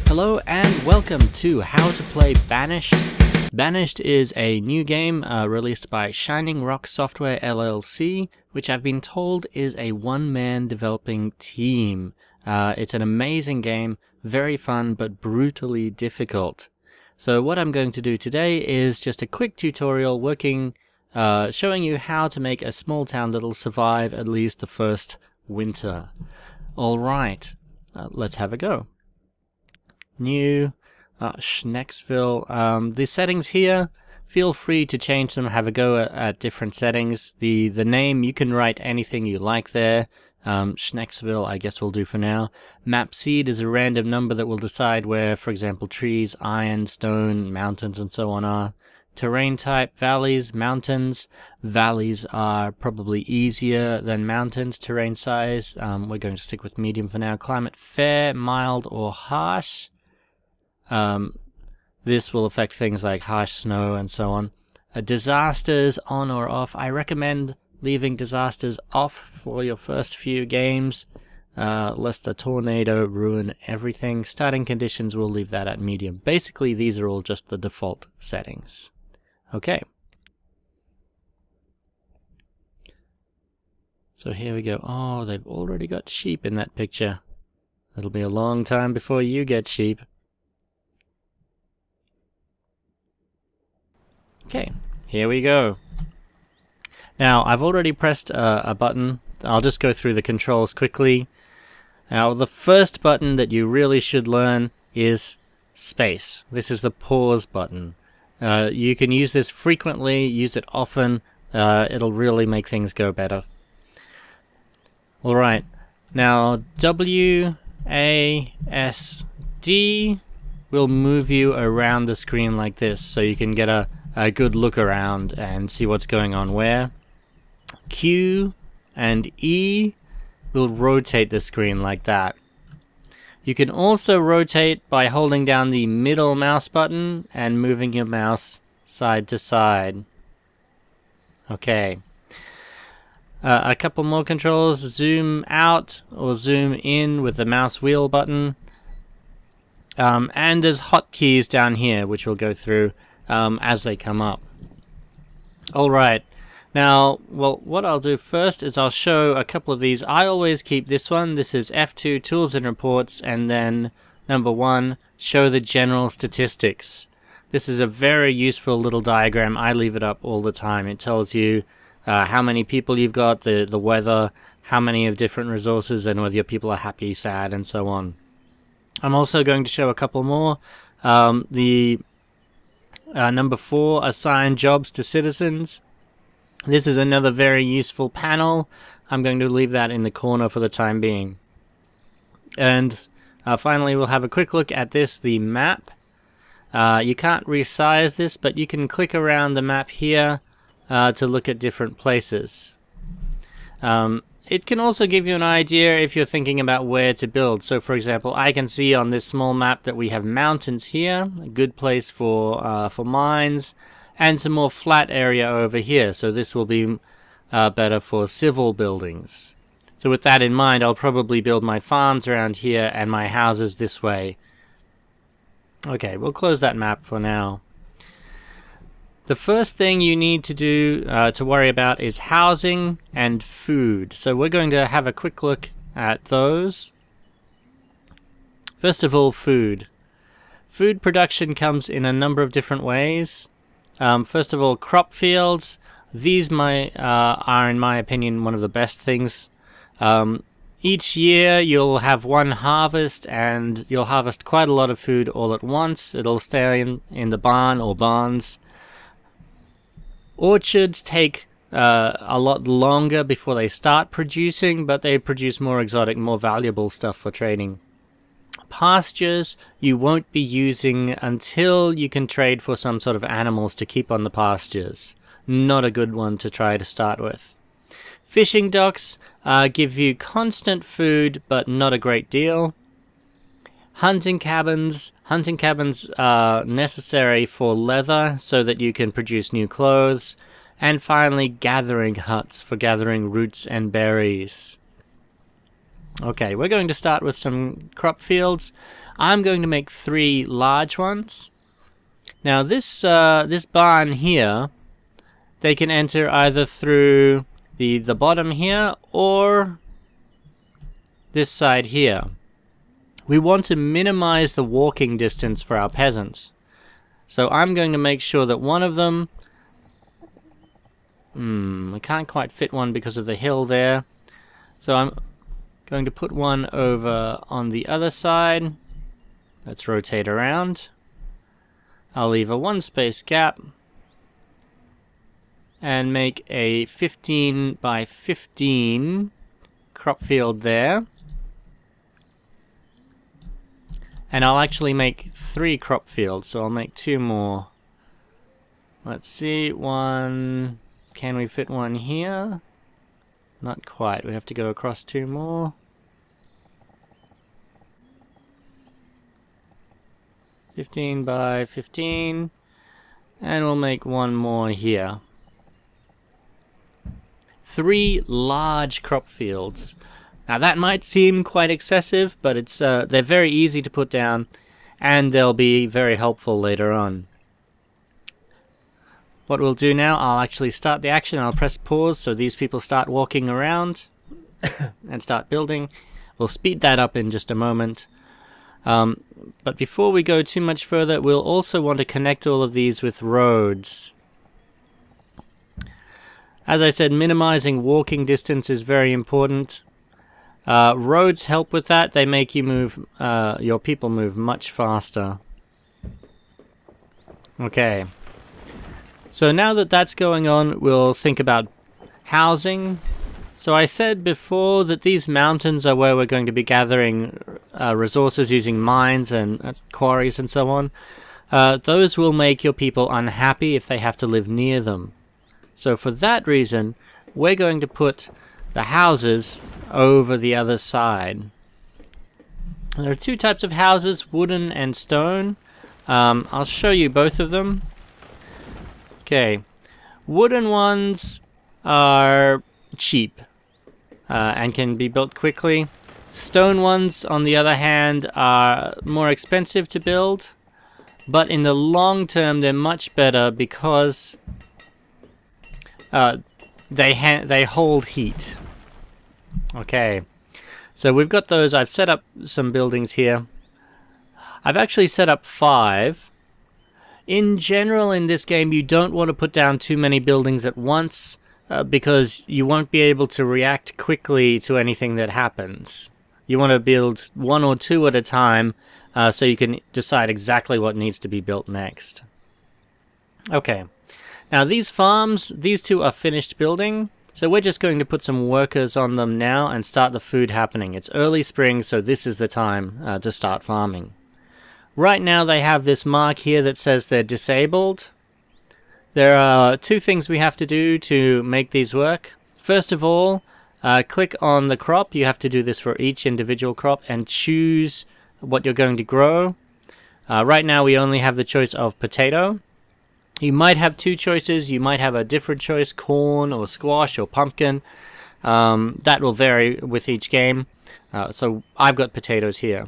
Hello and welcome to How to Play Banished. Banished is a new game released by Shining Rock Software LLC, which I've been told is a one-man developing team. It's an amazing game, very fun but brutally difficult. So what I'm going to do today is just a quick tutorial showing you how to make a small town that'll survive at least the first winter. Alright, let's have a go. New Schnecksville. The settings here, feel free to change them, have a go at different settings. The name, you can write anything you like there. Schnecksville I guess will do for now. Map seed is a random number that will decide where, for example, trees, iron, stone, mountains and so on are. Terrain type, valleys, mountains. Valleys are probably easier than mountains. Terrain size, we're going to stick with medium for now. Climate, fair, mild or harsh. This will affect things like harsh snow and so on. Disasters, on or off. I recommend leaving disasters off for your first few games, lest a tornado ruin everything. Starting conditions, we'll leave that at medium. Basically, these are all just the default settings. Okay. So here we go. Oh, they've already got sheep in that picture. It'll be a long time before you get sheep. Okay, here we go. Now, I've already pressed a button. I'll just go through the controls quickly. Now, the first button that you really should learn is space. This is the pause button. You can use this frequently, use it often. It'll really make things go better. Alright, now WASD will move you around the screen like this, so you can get a good look around and see what's going on where. Q and E will rotate the screen like that. You can also rotate by holding down the middle mouse button and moving your mouse side to side. Okay. A couple more controls. Zoom out or zoom in with the mouse wheel button. And there's hotkeys down here which we'll go through as they come up. Alright, now, well, what I'll do first is I'll show a couple of these. I always keep this one. This is F2, Tools and Reports, and then number 1, show the general statistics. This is a very useful little diagram. I leave it up all the time. It tells you how many people you've got, the weather, how many of different resources, and whether your people are happy, sad, and so on. I'm also going to show a couple more. Number 4, assign jobs to citizens. This is another very useful panel. I'm going to leave that in the corner for the time being. And finally, we'll have a quick look at this, the map. You can't resize this, but you can click around the map here to look at different places. It can also give you an idea if you're thinking about where to build. So, for example, I can see on this small map that we have mountains here, a good place for mines, and some more flat area over here. So this will be better for civil buildings. So with that in mind, I'll probably build my farms around here and my houses this way. Okay, we'll close that map for now. The first thing you need to do to worry about is housing and food. So we're going to have a quick look at those. First of all, food. Food production comes in a number of different ways. First of all, crop fields. These are, in my opinion, one of the best things. Each year you'll have one harvest, and you'll harvest quite a lot of food all at once. It'll stay in the barn or barns. Orchards take a lot longer before they start producing, but they produce more exotic, more valuable stuff for trading. Pastures you won't be using until you can trade for some sort of animals to keep on the pastures. Not a good one to try to start with. Fishing docks give you constant food, but not a great deal. Hunting cabins are necessary for leather so that you can produce new clothes. And finally, gathering huts for gathering roots and berries. Okay, we're going to start with some crop fields. I'm going to make 3 large ones. Now this barn here, they can enter either through the bottom here or this side here. We want to minimize the walking distance for our peasants. So I'm going to make sure that one of them... I can't quite fit one because of the hill there. So I'm going to put one over on the other side. Let's rotate around. I'll leave a 1 space gap. And make a 15 by 15 crop field there. And I'll actually make 3 crop fields, so I'll make 2 more. Let's see, 1... Can we fit one here? Not quite. We have to go across 2 more. $15 by $15. And we'll make 1 more here. 3 large crop fields. Now that might seem quite excessive, but it's they're very easy to put down, and they'll be very helpful later on. What we'll do now, I'll actually start the action. I'll press pause so these people start walking around and start building. We'll speed that up in just a moment. But before we go too much further, we'll also want to connect all of these with roads. As I said, minimizing walking distance is very important. Roads help with that. They make you move, your people move much faster. Okay. So now that that's going on, we'll think about housing. So I said before that these mountains are where we're going to be gathering resources using mines and quarries and so on. Those will make your people unhappy if they have to live near them. So for that reason, we're going to put the houses over the other side. There are 2 types of houses, wooden and stone. I'll show you both of them. Okay, wooden ones are cheap and can be built quickly. Stone ones, on the other hand, are more expensive to build, but in the long term they're much better because they hold heat. Okay, so we've got those. I've set up some buildings here. I've actually set up 5. In general, in this game, you don't want to put down too many buildings at once because you won't be able to react quickly to anything that happens. You want to build 1 or 2 at a time so you can decide exactly what needs to be built next. Okay, now these farms, these 2 are finished building, so we're just going to put some workers on them now and start the food happening. It's early spring, so this is the time to start farming. Right now they have this mark here that says they're disabled. There are 2 things we have to do to make these work. First of all, click on the crop. You have to do this for each individual crop and choose what you're going to grow. Right now we only have the choice of potato. You might have 2 choices. You might have a different choice, corn or squash or pumpkin. That will vary with each game. So I've got potatoes here.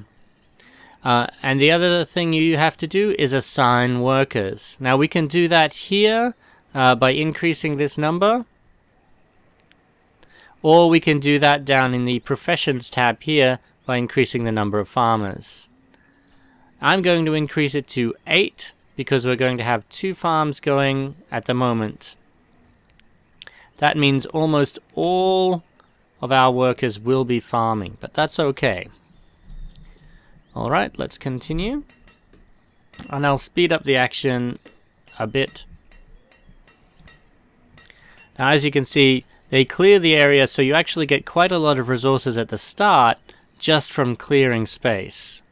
And the other thing you have to do is assign workers. Now we can do that here by increasing this number, or we can do that down in the Professions tab here by increasing the number of farmers. I'm going to increase it to 8 because we're going to have 2 farms going at the moment. That means almost all of our workers will be farming, but that's okay. Alright, let's continue. And I'll speed up the action a bit. Now as you can see, they clear the area, so you actually get quite a lot of resources at the start just from clearing space.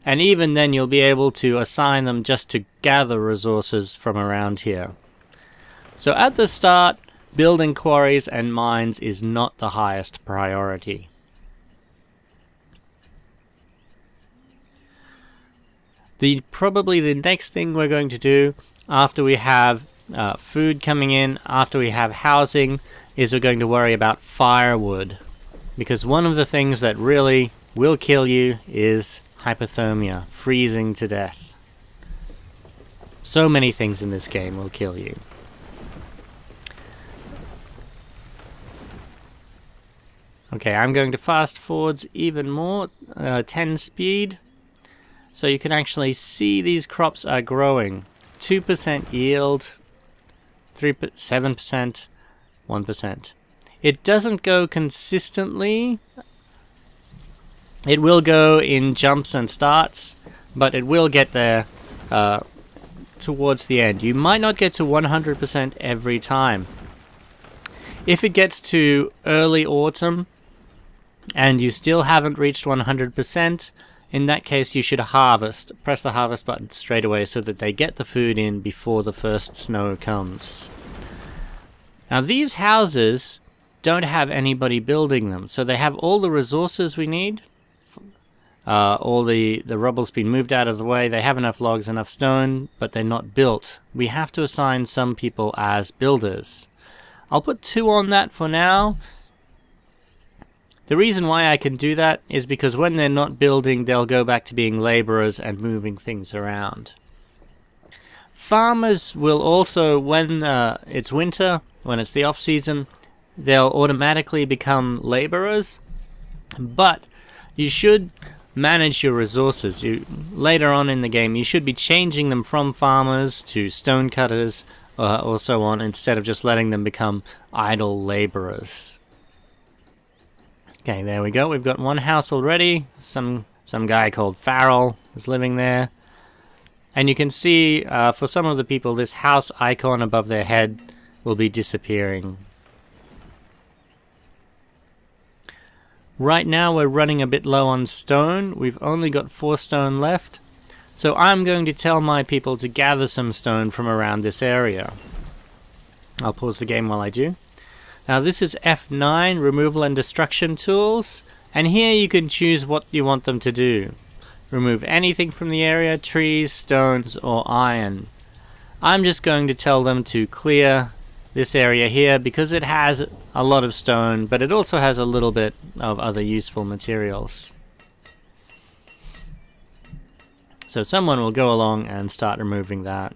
And even then you'll be able to assign them just to gather resources from around here. So at the start, building quarries and mines is not the highest priority. Probably the next thing we're going to do after we have food coming in after we have housing is we're going to worry about firewood. Because one of the things that really will kill you is hypothermia, freezing to death. So many things in this game will kill you. Okay, I'm going to fast forwards even more, 10 speed. So you can actually see these crops are growing. 2% yield, 7%, 1%. It doesn't go consistently. It will go in jumps and starts, but it will get there towards the end. You might not get to 100% every time. If it gets to early autumn and you still haven't reached 100%, in that case you should harvest. Press the harvest button straight away so that they get the food in before the first snow comes. Now these houses don't have anybody building them, so they have all the resources we need. All the rubble's been moved out of the way. They have enough logs, enough stone, but they're not built. We have to assign some people as builders. I'll put 2 on that for now. The reason why I can do that is because when they're not building, they'll go back to being laborers and moving things around. Farmers will also, when it's winter, when it's the off-season, they'll automatically become laborers, but you should manage your resources. Later on in the game, you should be changing them from farmers to stone cutters or so on, instead of just letting them become idle laborers. Okay, there we go. We've got one house already. Some guy called Farrell is living there. And you can see for some of the people, this house icon above their head will be disappearing. Right now we're running a bit low on stone. We've only got 4 stone left. So I'm going to tell my people to gather some stone from around this area. I'll pause the game while I do. Now this is F9, Removal and Destruction Tools. And here you can choose what you want them to do. Remove anything from the area, trees, stones, or iron. I'm just going to tell them to clear this area here because it has a lot of stone, but it also has a little bit of other useful materials. So someone will go along and start removing that.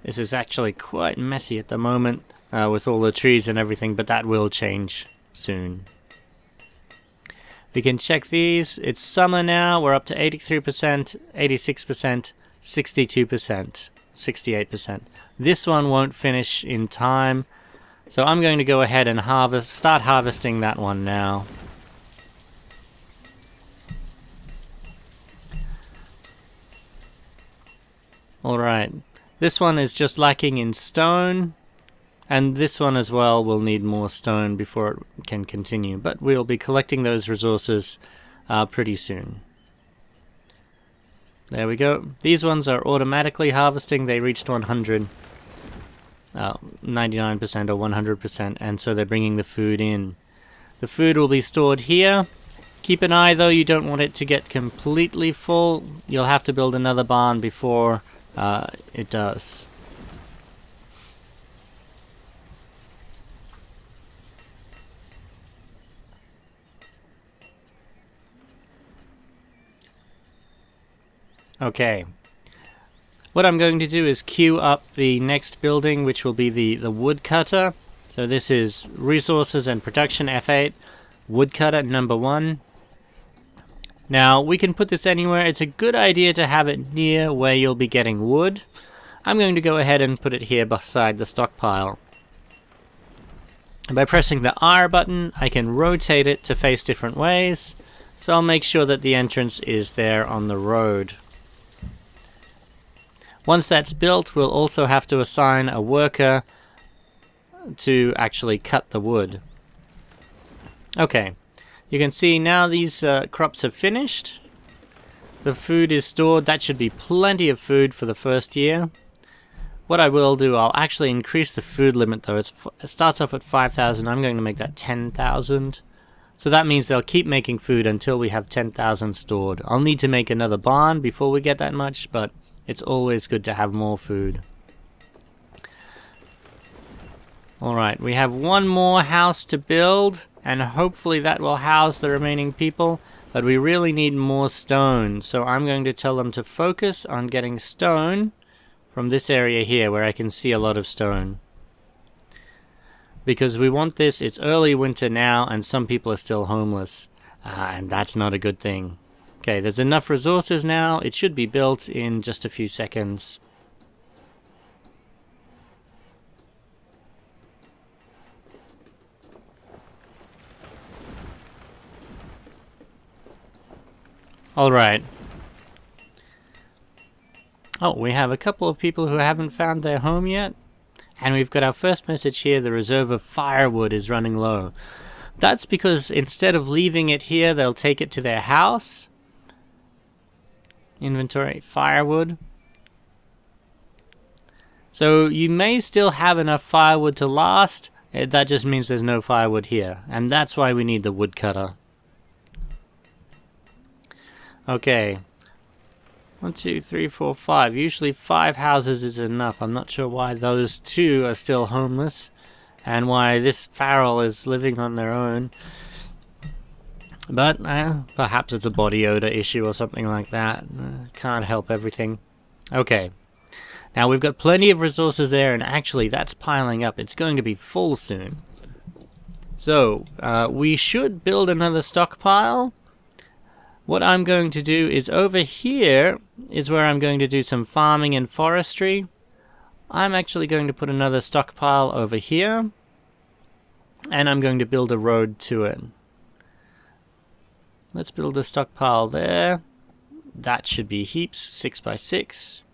This is actually quite messy at the moment with all the trees and everything, but that will change soon. We can check these. It's summer now. We're up to 83%, 86%, 62%. 68%. This one won't finish in time, so I'm going to go ahead and start harvesting that one now. Alright, this one is just lacking in stone, and this one as well will need more stone before it can continue, but we'll be collecting those resources pretty soon. There we go. These ones are automatically harvesting. They reached 99% or 100%, and so they're bringing the food in. The food will be stored here. Keep an eye though, you don't want it to get completely full. You'll have to build another barn before it does. Okay, what I'm going to do is queue up the next building, which will be the woodcutter. So this is resources and production, F8, woodcutter number 1. Now we can put this anywhere. It's a good idea to have it near where you'll be getting wood. I'm going to go ahead and put it here beside the stockpile. By pressing the R button, I can rotate it to face different ways. So I'll make sure that the entrance is there on the road. Once that's built, we'll also have to assign a worker to actually cut the wood. Okay, you can see now these crops have finished. The food is stored. That should be plenty of food for the first year. What I will do, I'll actually increase the food limit though. It starts off at 5,000. I'm going to make that 10,000. So that means they'll keep making food until we have 10,000 stored. I'll need to make another barn before we get that much, but It's always good to have more food. Alright, we have one more house to build, and hopefully that will house the remaining people, but we really need more stone, so I'm going to tell them to focus on getting stone from this area here where I can see a lot of stone. Because we want this, it's early winter now and some people are still homeless, and that's not a good thing. Okay, there's enough resources now, it should be built in just a few seconds. Alright. Oh, we have a couple of people who haven't found their home yet. And we've got our first message here, the reserve of firewood is running low. That's because instead of leaving it here, they'll take it to their house. Inventory, firewood. So you may still have enough firewood to last. That just means there's no firewood here. And that's why we need the woodcutter. Okay. 1, 2, 3, 4, 5. Usually 5 houses is enough. I'm not sure why those 2 are still homeless. And why this feral is living on their own. But perhaps it's a body odor issue or something like that. Can't help everything. Okay. Now we've got plenty of resources there, and actually that's piling up. It's going to be full soon. So, we should build another stockpile. What I'm going to do is over here is where I'm going to do some farming and forestry. I'm actually going to put another stockpile over here. And I'm going to build a road to it. Let's build a stockpile there. That should be heaps, 6 by 6.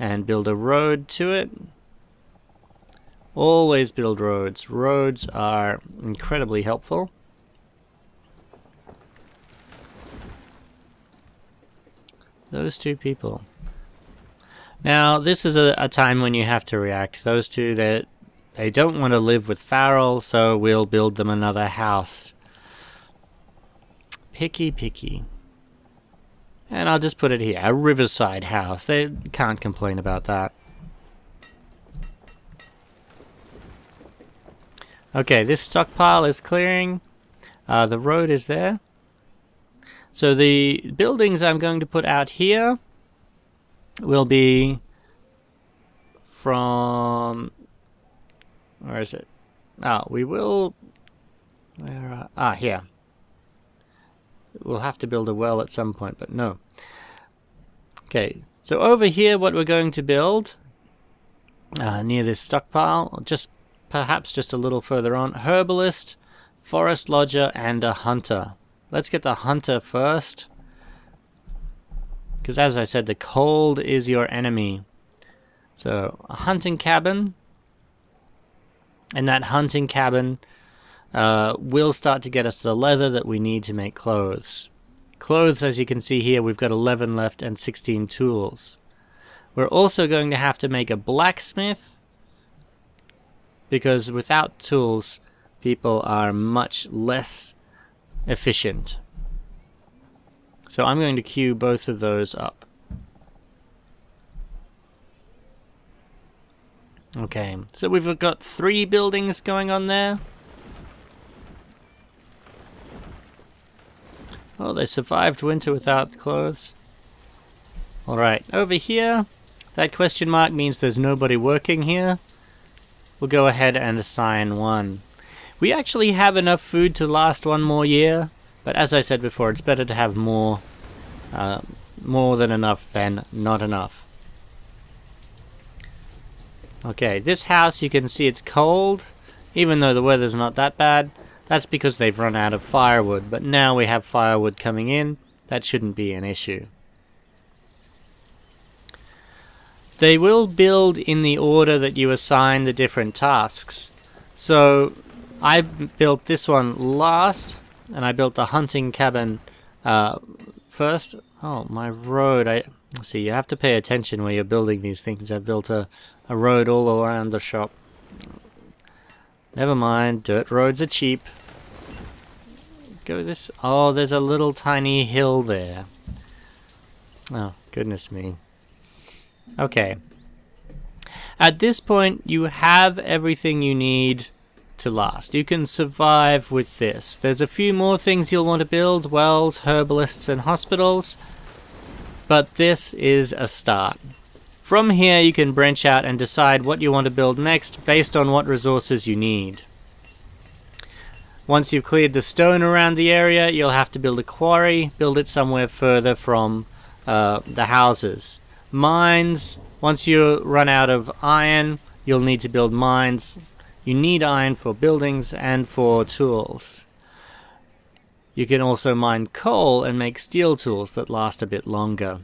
And build a road to it. Always build roads. Roads are incredibly helpful. Those 2 people. Now, this is a time when you have to react. Those 2, they don't want to live with Farrell, so we'll build them another house. Picky, picky. And I'll just put it here, a riverside house. They can't complain about that. Okay, this stockpile is clearing. The road is there. So the buildings I'm going to put out here will be from... Where is it? We will... here. We'll have to build a well at some point, but no. Okay, so over here what we're going to build, near this stockpile, perhaps just a little further on, herbalist, forest lodger, and a hunter. Let's get the hunter first. Because as I said, the cold is your enemy. So, a hunting cabin. And that hunting cabin will start to get us the leather that we need to make clothes. Clothes, as you can see here, we've got 11 left and 16 tools. We're also going to have to make a blacksmith. Because without tools, people are much less efficient. So I'm going to queue both of those up. Okay, so we've got 3 buildings going on there. Oh, they survived winter without clothes. Alright, over here, that question mark means there's nobody working here. We'll go ahead and assign 1. We actually have enough food to last 1 more year, but as I said before, it's better to have more than enough than not enough. Okay, this house, you can see it's cold, even though the weather's not that bad. That's because they've run out of firewood, but now we have firewood coming in. That shouldn't be an issue. They will build in the order that you assign the different tasks. So I built this one last, and I built the hunting cabin first. Oh, my road. Let's see, you have to pay attention where you're building these things. I've built a road all around the shop. Never mind, dirt roads are cheap. Go this... Oh, there's a little tiny hill there. Oh, Goodness me. Okay. At this point, you have everything you need to last. You can survive with this. There's a few more things you'll want to build, wells, herbalists, and hospitals, but this is a start. From here, you can branch out and decide what you want to build next based on what resources you need. Once you've cleared the stone around the area, you'll have to build a quarry, build it somewhere further from the houses. Mines, once you run out of iron, you'll need to build mines. You need iron for buildings and for tools. You can also mine coal and make steel tools that last a bit longer.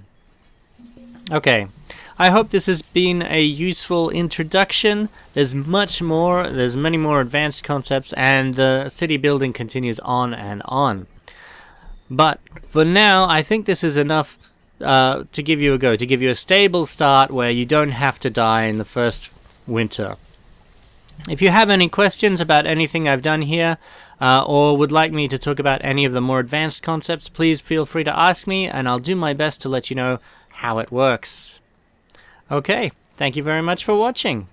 Okay, I hope this has been a useful introduction. There's much more, there's many more advanced concepts, and the city building continues on and on. But for now, I think this is enough to give you a go, to give you a stable start where you don't have to die in the first winter. If you have any questions about anything I've done here, or would like me to talk about any of the more advanced concepts, please feel free to ask me, and I'll do my best to let you know how it works. Okay, thank you very much for watching.